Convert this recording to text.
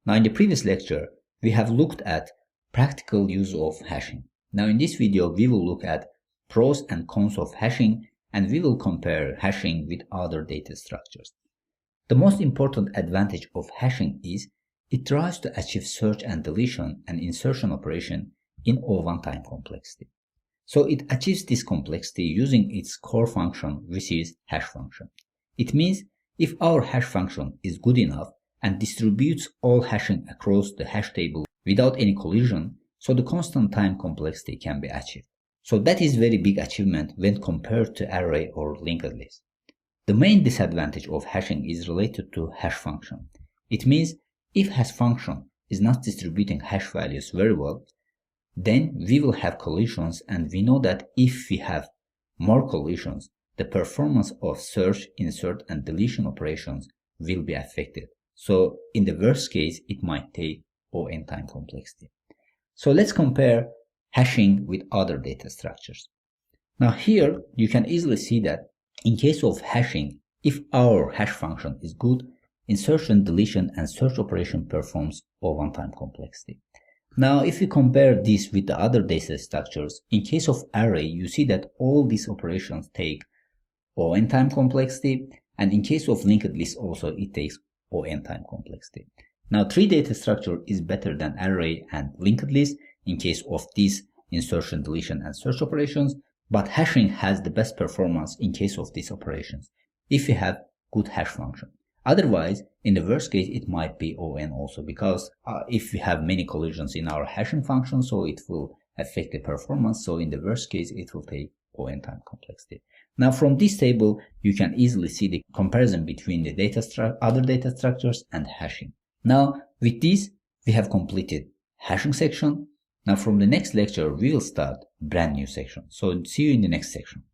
Now in the previous lecture, we have looked at practical use of hashing. Now in this video, we will look at pros and cons of hashing, and we will compare hashing with other data structures. The most important advantage of hashing is it tries to achieve search and deletion and insertion operation in O1 time complexity. So it achieves this complexity using its core function, which is hash function. It means if our hash function is good enough and distributes all hashing across the hash table without any collision, so the constant time complexity can be achieved. So that is very big achievement when compared to array or linked list. The main disadvantage of hashing is related to hash function. It means if hash function is not distributing hash values very well, then we will have collisions, and we know that if we have more collisions, the performance of search, insert, and deletion operations will be affected. So in the worst case, it might take O(n) time complexity. So let's compare hashing with other data structures. Now here you can easily see that in case of hashing, if our hash function is good, insertion, deletion, and search operation performs O(1) time complexity. Now if we compare this with the other data structures, in case of array, you see that all these operations take O(n) time complexity, and in case of linked list also it takes O(n) time complexity. Now tree data structure is better than array and linked list in case of these insertion, deletion, and search operations, but hashing has the best performance in case of these operations if we have good hash function. Otherwise, in the worst case, it might be O(n) also, because if we have many collisions in our hashing function, so it will affect the performance. So in the worst case, it will take O(n) time complexity. Now from this table, you can easily see the comparison between the other data structures and hashing. Now with this, we have completed hashing section. Now from the next lecture, we will start brand new section. So see you in the next section.